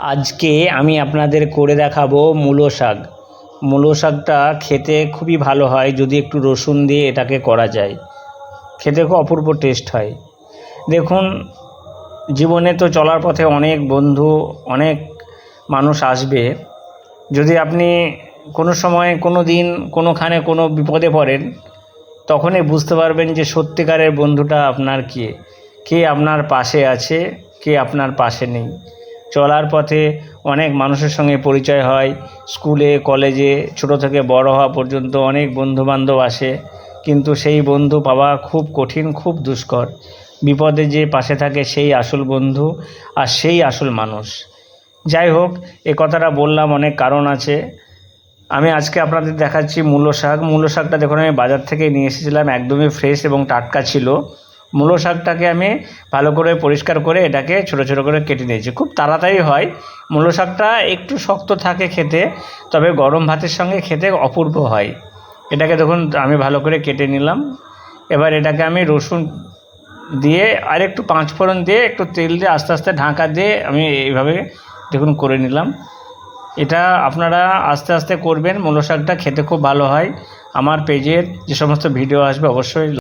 আজকে আমি আপনাদের করে দেখাবো মূলো শাক। মূলো শাকটা খেতে খুবই ভালো হয় যদি একটু রসুন দিয়ে এটাকে করা যায়, খেতে খুব অপূর্ব টেস্ট হয়। দেখুন, জীবনে তো চলার পথে অনেক বন্ধু, অনেক মানুষ আসবে। যদি আপনি কোনো সময়, কোনো দিন, কোনোখানে কোনো বিপদে পড়েন, তখনই বুঝতে পারবেন যে সত্যিকারের বন্ধুটা আপনার কে, কে আপনার পাশে আছে, কে আপনার পাশে নেই। চলার পথে অনেক মানুষের সঙ্গে পরিচয় হয়, স্কুলে, কলেজে, ছোট থেকে বড় হওয়া পর্যন্ত অনেক বন্ধুবান্ধব আসে, কিন্তু সেই বন্ধু পাওয়া খুব কঠিন, খুব দুষ্কর। বিপদে যে পাশে থাকে সেই আসল বন্ধু আর সেই আসল মানুষ। যাই হোক, এ কথাটা বললাম, অনেক কারণ আছে। আমি আজকে আপনাদের দেখাচ্ছি মূলো শাক। মূলো শাকটা দেখুন, আমি বাজার থেকে নিয়ে এসেছিলাম, একদমই ফ্রেশ এবং টাটকা ছিল। মূলো শাকটাকে আমি ভালো করে পরিষ্কার করে এটাকে ছোটো ছোটো করে কেটে নিয়েছি। খুব তাড়াতাড়ি হয়। মূলো শাকটা একটু শক্ত থাকে খেতে, তবে গরম ভাতের সঙ্গে খেতে অপূর্ব হয়। এটাকে দেখুন আমি ভালো করে কেটে নিলাম। এবার এটাকে আমি রসুন দিয়ে আর একটু পাঁচফোড়ন দিয়ে একটু তেল দিয়ে আস্তে আস্তে ঢাকা দিয়ে আমি এইভাবে দেখুন করে নিলাম। এটা আপনারা আস্তে আস্তে করবেন, মূলো শাকটা খেতে খুব ভালো হয়। আমার পেজের যে সমস্ত ভিডিও আসবে অবশ্যই